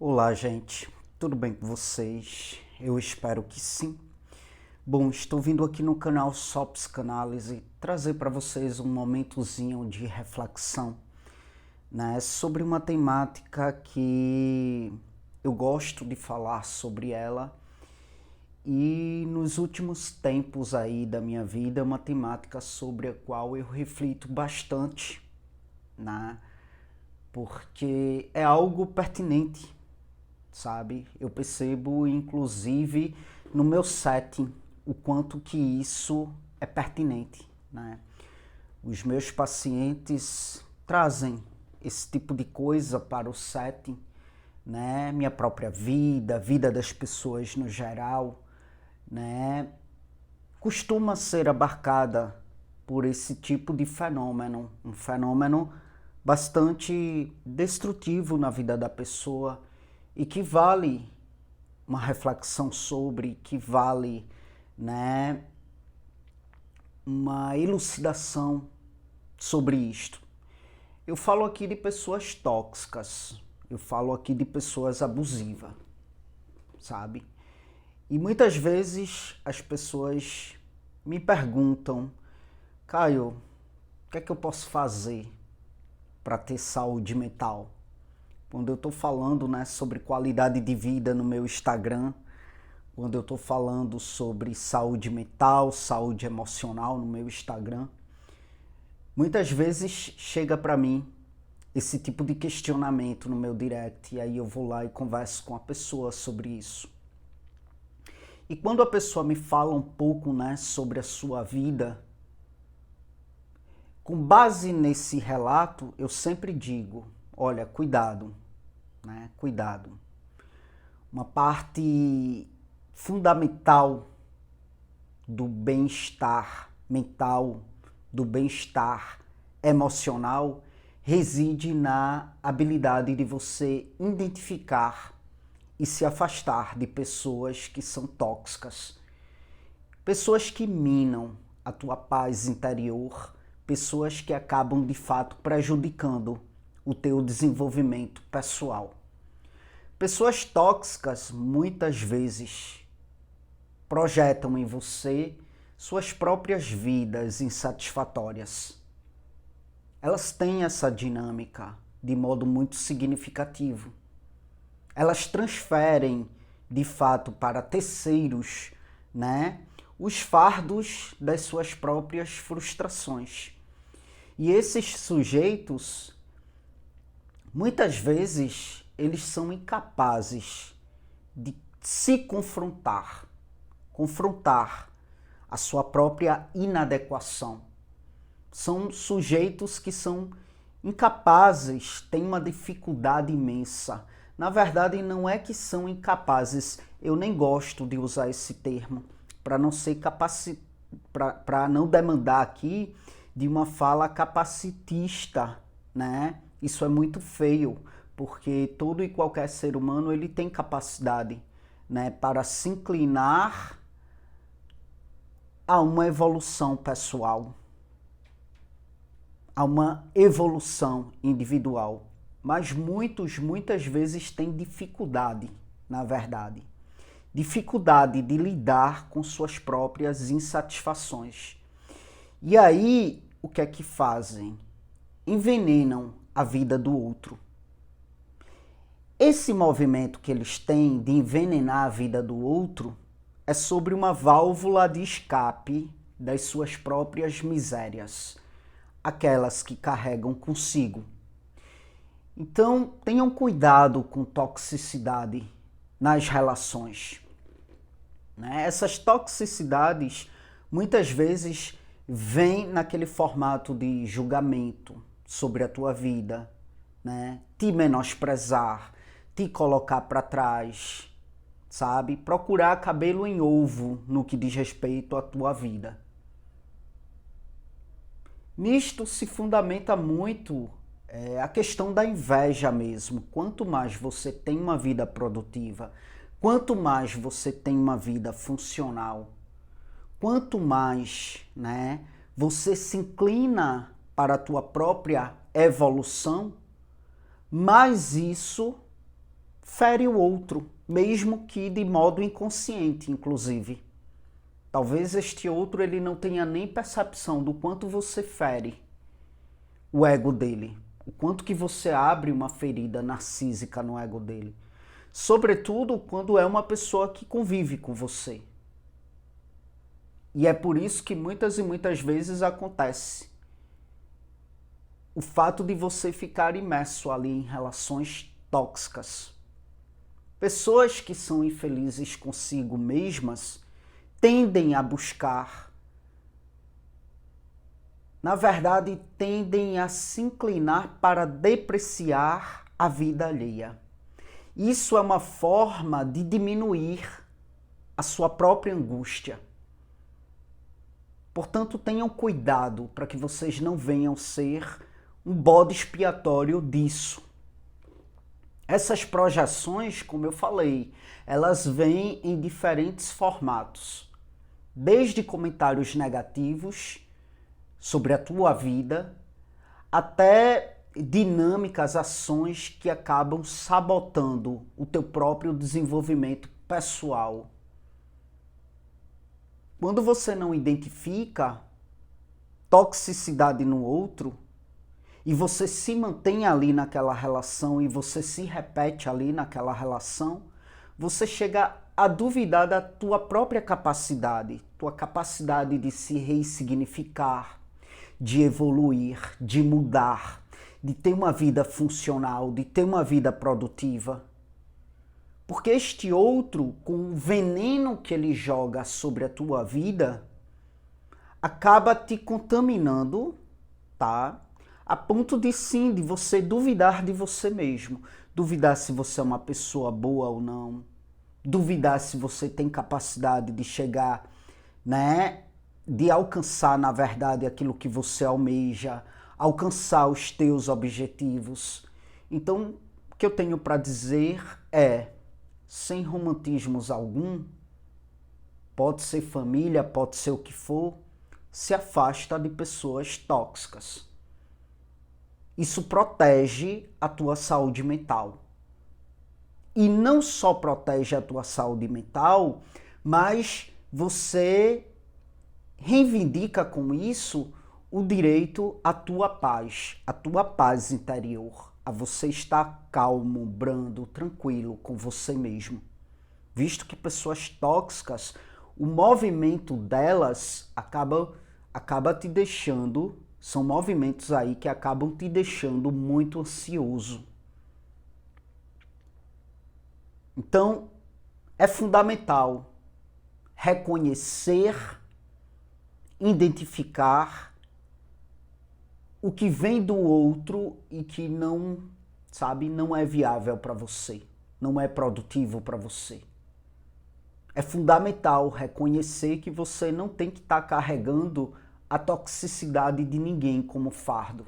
Olá, gente. Tudo bem com vocês? Eu espero que sim. Bom, estou vindo aqui no canal Só Psicanálise trazer para vocês um momentozinho de reflexão, né, sobre uma temática que eu gosto de falar sobre ela e nos últimos tempos aí da minha vida é uma temática sobre a qual eu reflito bastante, né, porque é algo pertinente, sabe? Eu percebo, inclusive, no meu setting, o quanto que isso é pertinente, né? Os meus pacientes trazem esse tipo de coisa para o setting, né? Minha própria vida, a vida das pessoas no geral, né? Costuma ser abarcada por esse tipo de fenômeno, um fenômeno bastante destrutivo na vida da pessoa e que vale uma reflexão sobre, que vale, né, uma elucidação sobre isto. Eu falo aqui de pessoas tóxicas, eu falo aqui de pessoas abusivas, sabe? E muitas vezes as pessoas me perguntam: Caio, o que é que eu posso fazer para ter saúde mental? Quando eu estou falando, né, sobre qualidade de vida no meu Instagram, quando eu estou falando sobre saúde mental, saúde emocional no meu Instagram, muitas vezes chega para mim esse tipo de questionamento no meu direct e aí eu vou lá e converso com a pessoa sobre isso. E quando a pessoa me fala um pouco, né, sobre a sua vida, com base nesse relato, eu sempre digo: olha, cuidado, né? Cuidado. Uma parte fundamental do bem-estar mental, do bem-estar emocional, reside na habilidade de você identificar e se afastar de pessoas que são tóxicas, pessoas que minam a tua paz interior, pessoas que acabam de fato prejudicando o teu desenvolvimento pessoal. Pessoas tóxicas muitas vezes projetam em você suas próprias vidas insatisfatórias. Elas têm essa dinâmica de modo muito significativo. Elas transferem, de fato, para terceiros, né, os fardos das suas próprias frustrações. E esses sujeitos, muitas vezes, eles são incapazes de se confrontar a sua própria inadequação. São sujeitos que são incapazes, têm uma dificuldade imensa. Na verdade, não é que são incapazes, eu nem gosto de usar esse termo, para não ser para não demandar aqui de uma fala capacitista, né? Isso é muito feio, porque todo e qualquer ser humano ele tem capacidade, né, para se inclinar a uma evolução pessoal, a uma evolução individual. Mas muitas vezes têm dificuldade, na verdade. Dificuldade de lidar com suas próprias insatisfações. E aí, o que é que fazem? Envenenam a vida do outro. Esse movimento que eles têm de envenenar a vida do outro é sobre uma válvula de escape das suas próprias misérias, aquelas que carregam consigo. Então, tenham cuidado com toxicidade nas relações, né? Essas toxicidades muitas vezes vêm naquele formato de julgamento sobre a tua vida, né? Te menosprezar, te colocar para trás, sabe? Procurar cabelo em ovo no que diz respeito à tua vida. Nisto se fundamenta muito a questão da inveja mesmo. Quanto mais você tem uma vida produtiva, quanto mais você tem uma vida funcional, quanto mais, né, você se inclina para a tua própria evolução, mais isso fere o outro, mesmo que de modo inconsciente, inclusive. Talvez este outro ele não tenha nem percepção do quanto você fere o ego dele, o quanto que você abre uma ferida narcísica no ego dele. Sobretudo quando é uma pessoa que convive com você. E é por isso que muitas e muitas vezes acontece o fato de você ficar imerso ali em relações tóxicas. Pessoas que são infelizes consigo mesmas tendem a buscar, na verdade, tendem a se inclinar para depreciar a vida alheia. Isso é uma forma de diminuir a sua própria angústia. Portanto, tenham cuidado para que vocês não venham ser um bode expiatório disso. Essas projeções, como eu falei, elas vêm em diferentes formatos. Desde comentários negativos sobre a tua vida, até dinâmicas, ações que acabam sabotando o teu próprio desenvolvimento pessoal. Quando você não identifica toxicidade no outro, e você se mantém ali naquela relação e você se repete ali naquela relação, você chega a duvidar da tua própria capacidade de se ressignificar, de evoluir, de mudar, de ter uma vida funcional, de ter uma vida produtiva. Porque este outro, com o veneno que ele joga sobre a tua vida, acaba te contaminando, tá? A ponto de sim, de você duvidar de você mesmo. Duvidar se você é uma pessoa boa ou não. Duvidar se você tem capacidade de chegar, né? De alcançar, na verdade, aquilo que você almeja. Alcançar os teus objetivos. Então, o que eu tenho para dizer é, sem romantismos algum, pode ser família, pode ser o que for, se afasta de pessoas tóxicas. Isso protege a tua saúde mental. E não só protege a tua saúde mental, mas você reivindica com isso o direito à tua paz interior, a você estar calmo, brando, tranquilo com você mesmo. Visto que pessoas tóxicas, o movimento delas acaba te deixando. São movimentos aí que acabam te deixando muito ansioso. Então, é fundamental reconhecer, identificar o que vem do outro e que não, sabe, não é viável para você, não é produtivo para você. É fundamental reconhecer que você não tem que estar carregando a toxicidade de ninguém como fardo.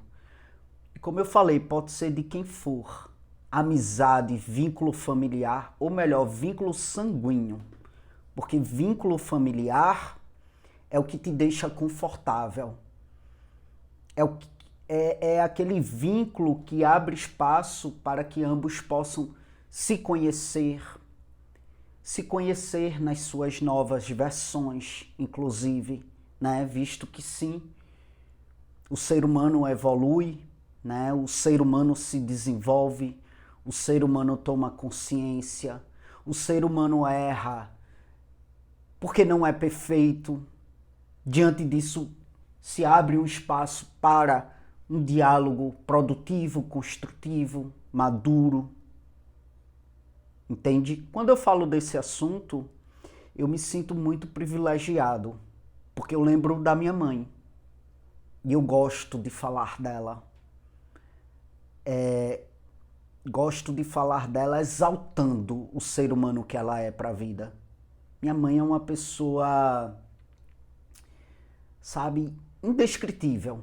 E como eu falei, pode ser de quem for. Amizade, vínculo familiar, ou melhor, vínculo sanguíneo. Porque vínculo familiar é o que te deixa confortável. É aquele vínculo que abre espaço para que ambos possam se conhecer nas suas novas versões, inclusive, né? Visto que sim, o ser humano evolui, né? O ser humano se desenvolve, o ser humano toma consciência, o ser humano erra, porque não é perfeito. Diante disso, se abre um espaço para um diálogo produtivo, construtivo, maduro. Entende? Quando eu falo desse assunto, eu me sinto muito privilegiado, porque eu lembro da minha mãe e eu gosto de falar dela. Gosto de falar dela exaltando o ser humano que ela é para a vida. Minha mãe é uma pessoa, sabe, indescritível.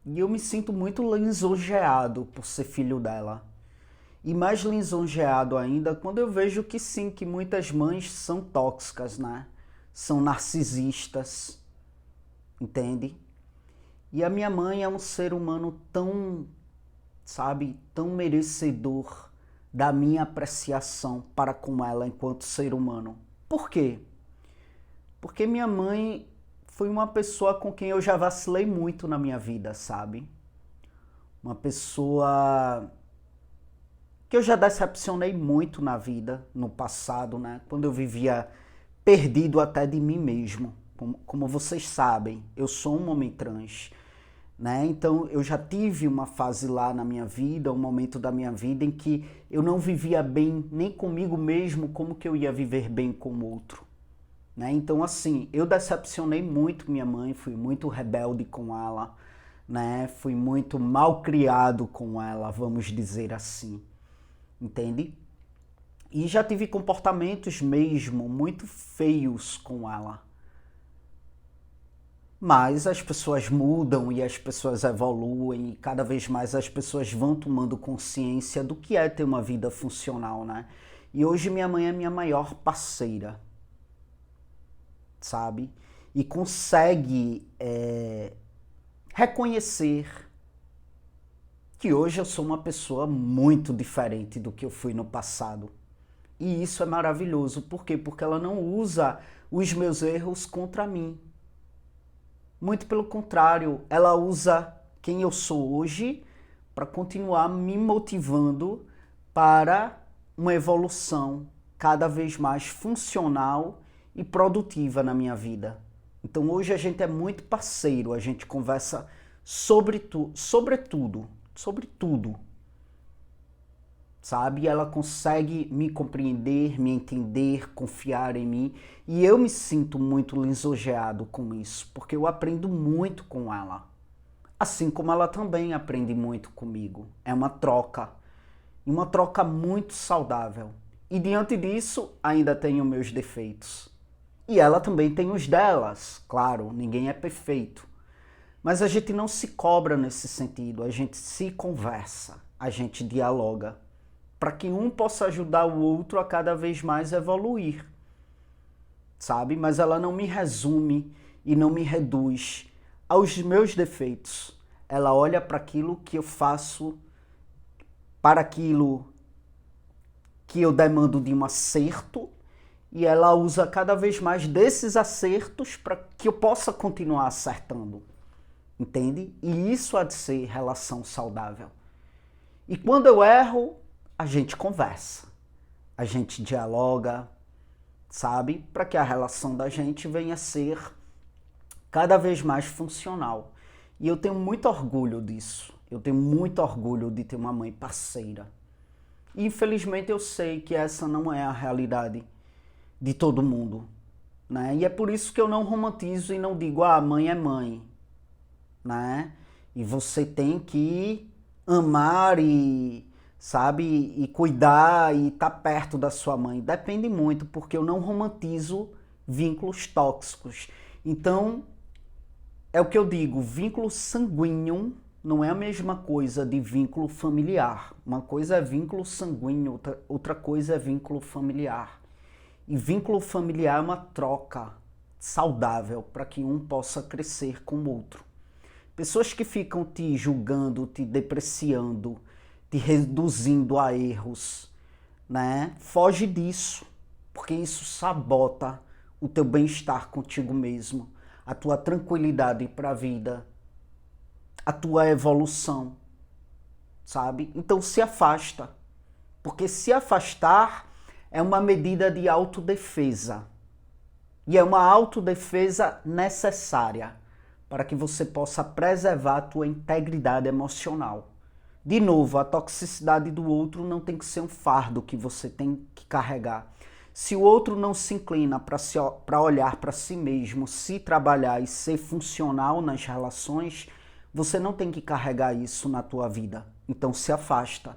E eu me sinto muito lisonjeado por ser filho dela. E mais lisonjeado ainda quando eu vejo que sim, que muitas mães são tóxicas, né? São narcisistas, entende? E a minha mãe é um ser humano tão, sabe, tão merecedor da minha apreciação para com ela enquanto ser humano. Por quê? Porque minha mãe foi uma pessoa com quem eu já vacilei muito na minha vida, sabe? Uma pessoa que eu já decepcionei muito na vida, no passado, né? Quando eu vivia perdido até de mim mesmo. Como vocês sabem, eu sou um homem trans, né? Então eu já tive uma fase lá na minha vida, um momento da minha vida em que eu não vivia bem nem comigo mesmo, como que eu ia viver bem com o outro, né? Então assim, eu decepcionei muito minha mãe, fui muito rebelde com ela, né? Fui muito mal criado com ela, vamos dizer assim, entende? E já tive comportamentos mesmo muito feios com ela. Mas as pessoas mudam e as pessoas evoluem e cada vez mais as pessoas vão tomando consciência do que é ter uma vida funcional, né? E hoje minha mãe é minha maior parceira, sabe? E consegue reconhecer que hoje eu sou uma pessoa muito diferente do que eu fui no passado. E isso é maravilhoso. Por quê? Porque ela não usa os meus erros contra mim. Muito pelo contrário, ela usa quem eu sou hoje para continuar me motivando para uma evolução cada vez mais funcional e produtiva na minha vida. Então hoje a gente é muito parceiro, a gente conversa sobre tudo, sabe? Ela consegue me compreender, me entender, confiar em mim e eu me sinto muito lisonjeado com isso, porque eu aprendo muito com ela, assim como ela também aprende muito comigo. É uma troca, e uma troca muito saudável. E diante disso, ainda tenho meus defeitos. E ela também tem os delas, claro, ninguém é perfeito. Mas a gente não se cobra nesse sentido, a gente se conversa, a gente dialoga, para que um possa ajudar o outro a cada vez mais evoluir, sabe? Mas ela não me resume e não me reduz aos meus defeitos. Ela olha para aquilo que eu faço, para aquilo que eu demando de um acerto, e ela usa cada vez mais desses acertos para que eu possa continuar acertando, entende? E isso há de ser relação saudável. E quando eu erro, a gente conversa, a gente dialoga, sabe? Para que a relação da gente venha a ser cada vez mais funcional. E eu tenho muito orgulho disso. Eu tenho muito orgulho de ter uma mãe parceira. E infelizmente eu sei que essa não é a realidade de todo mundo, né? E é por isso que eu não romantizo e não digo, mãe é mãe, né? E você tem que amar e, sabe, e cuidar e estar perto da sua mãe. Depende muito, porque eu não romantizo vínculos tóxicos. Então, é o que eu digo, vínculo sanguíneo não é a mesma coisa de vínculo familiar. Uma coisa é vínculo sanguíneo, outra coisa é vínculo familiar. E vínculo familiar é uma troca saudável para que um possa crescer com o outro. Pessoas que ficam te julgando, te depreciando, te reduzindo a erros, né? Foge disso, porque isso sabota o teu bem-estar contigo mesmo, a tua tranquilidade para a vida, a tua evolução, sabe? Então se afasta, porque se afastar é uma medida de autodefesa. E é uma autodefesa necessária para que você possa preservar a tua integridade emocional. De novo, a toxicidade do outro não tem que ser um fardo que você tem que carregar. Se o outro não se inclina para olhar para si mesmo, se trabalhar e ser funcional nas relações, você não tem que carregar isso na tua vida. Então se afasta.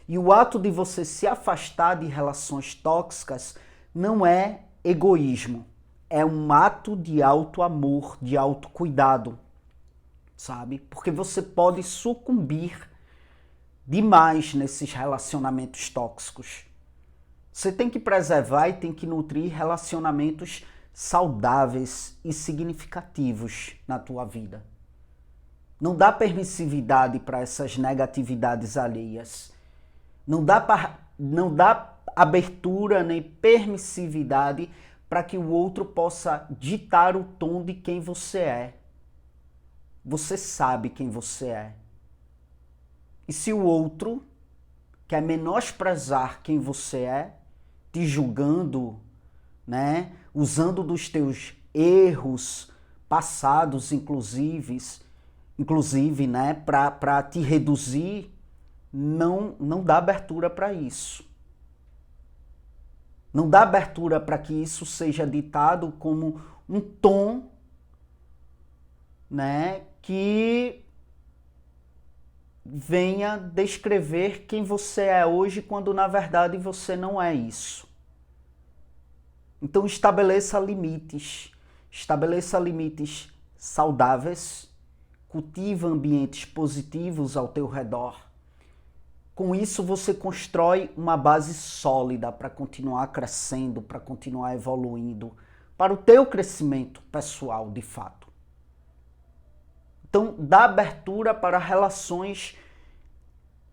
E o ato de você se afastar de relações tóxicas não é egoísmo. É um ato de auto-amor, de autocuidado, sabe? Porque você pode sucumbir demais nesses relacionamentos tóxicos. Você tem que preservar e tem que nutrir relacionamentos saudáveis e significativos na tua vida. Não dá permissividade para essas negatividades alheias. Não dá abertura nem permissividade para que o outro possa ditar o tom de quem você é. Você sabe quem você é. E se o outro quer menosprezar quem você é, te julgando, né, usando dos teus erros passados, inclusive, né, para te reduzir, não dá abertura para isso. Não dá abertura para que isso seja ditado como um tom, né, que venha descrever quem você é hoje, quando na verdade você não é isso. Então estabeleça limites saudáveis, cultiva ambientes positivos ao teu redor. Com isso você constrói uma base sólida para continuar crescendo, para continuar evoluindo, para o teu crescimento pessoal de fato. Então dá abertura para relações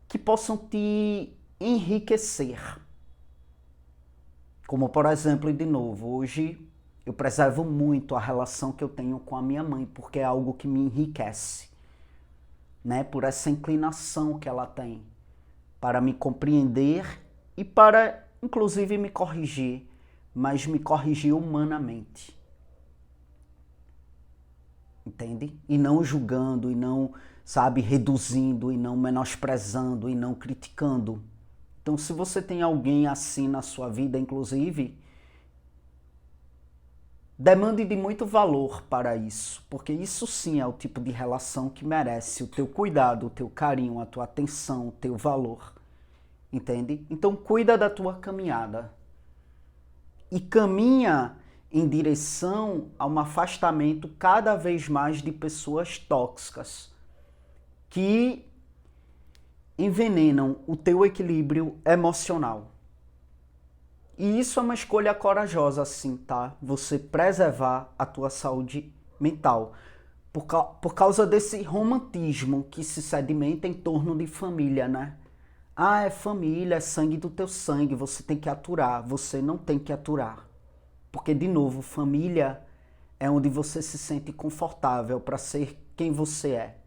que possam te enriquecer. Como por exemplo, e de novo, hoje eu preservo muito a relação que eu tenho com a minha mãe, porque é algo que me enriquece, né? Por essa inclinação que ela tem para me compreender e para, inclusive, me corrigir, mas me corrigir humanamente. Entende? E não julgando, e não, sabe, reduzindo, e não menosprezando, e não criticando. Então, se você tem alguém assim na sua vida, inclusive, demande de muito valor para isso, porque isso sim é o tipo de relação que merece o teu cuidado, o teu carinho, a tua atenção, o teu valor. Entende? Então, cuida da tua caminhada. E caminha em direção a um afastamento cada vez mais de pessoas tóxicas que envenenam o teu equilíbrio emocional. E isso é uma escolha corajosa, sim, tá? Você preservar a tua saúde mental. Por causa desse romantismo que se sedimenta em torno de família, né? Ah, é família, é sangue do teu sangue, você tem que aturar. Você não tem que aturar. Porque, de novo, família é onde você se sente confortável para ser quem você é.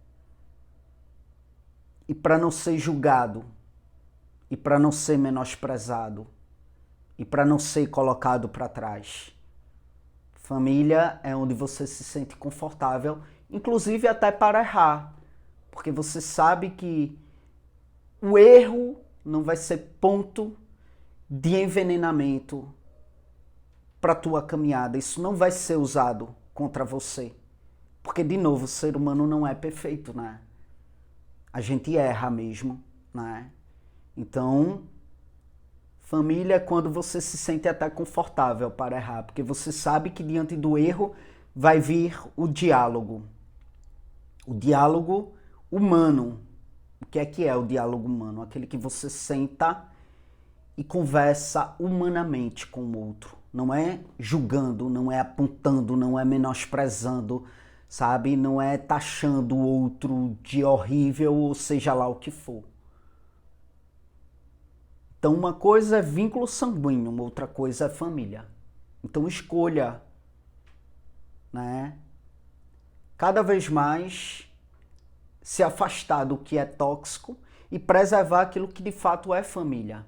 E para não ser julgado. E para não ser menosprezado. E para não ser colocado para trás. Família é onde você se sente confortável, inclusive até para errar. Porque você sabe que o erro não vai ser ponto de envenenamento para a tua caminhada. Isso não vai ser usado contra você. Porque, de novo, o ser humano não é perfeito, né? A gente erra mesmo, né? Então, família é quando você se sente até confortável para errar, porque você sabe que diante do erro vai vir o diálogo. O diálogo humano. O que é o diálogo humano? Aquele que você senta e conversa humanamente com o outro. Não é julgando, não é apontando, não é menosprezando, sabe? Não é taxando o outro de horrível, ou seja lá o que for. Então uma coisa é vínculo sanguíneo, uma outra coisa é família. Então escolha, né? Cada vez mais se afastar do que é tóxico e preservar aquilo que de fato é família.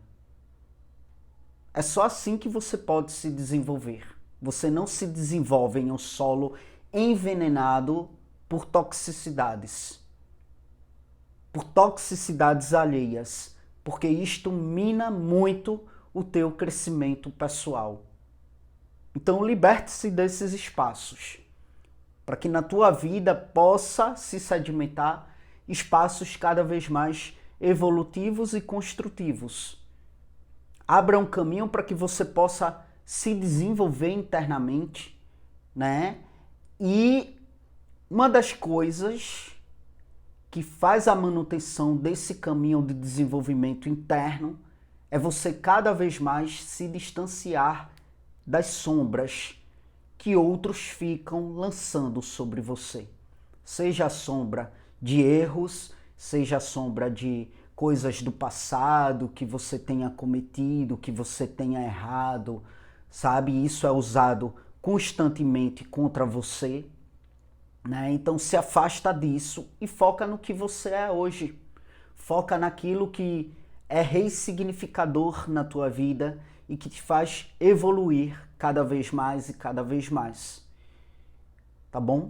É só assim que você pode se desenvolver. Você não se desenvolve em um solo envenenado por toxicidades alheias, porque isto mina muito o teu crescimento pessoal. Então liberte-se desses espaços, para que na tua vida possa se sedimentar espaços cada vez mais evolutivos e construtivos. Abra um caminho para que você possa se desenvolver internamente, né? E uma das coisas que faz a manutenção desse caminho de desenvolvimento interno é você cada vez mais se distanciar das sombras que outros ficam lançando sobre você. Seja a sombra de erros, seja a sombra de coisas do passado que você tenha cometido, que você tenha errado, sabe? Isso é usado constantemente contra você, né? Então se afasta disso e foca no que você é hoje. Foca naquilo que é ressignificador na tua vida e que te faz evoluir cada vez mais e cada vez mais. Tá bom?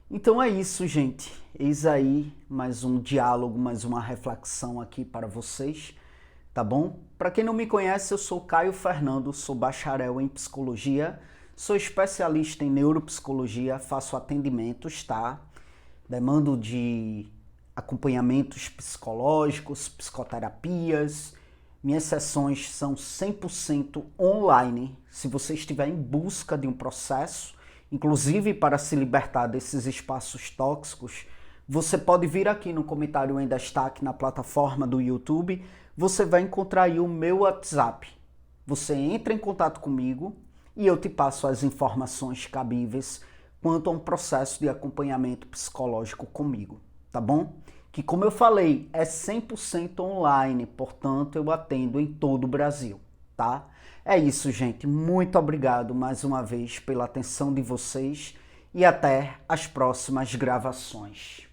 Então é isso, gente. Eis aí mais um diálogo, mais uma reflexão aqui para vocês, tá bom? Para quem não me conhece, eu sou Caio Fernando, sou bacharel em psicologia, sou especialista em neuropsicologia, faço atendimentos, tá? Demando de acompanhamentos psicológicos, psicoterapias. Minhas sessões são 100% online. Se você estiver em busca de um processo, inclusive para se libertar desses espaços tóxicos, você pode vir aqui no comentário em destaque na plataforma do YouTube, você vai encontrar aí o meu WhatsApp. Você entra em contato comigo e eu te passo as informações cabíveis quanto a um processo de acompanhamento psicológico comigo, tá bom? Que, como eu falei, é 100% online, portanto eu atendo em todo o Brasil, tá? É isso, gente. Muito obrigado mais uma vez pela atenção de vocês e até as próximas gravações.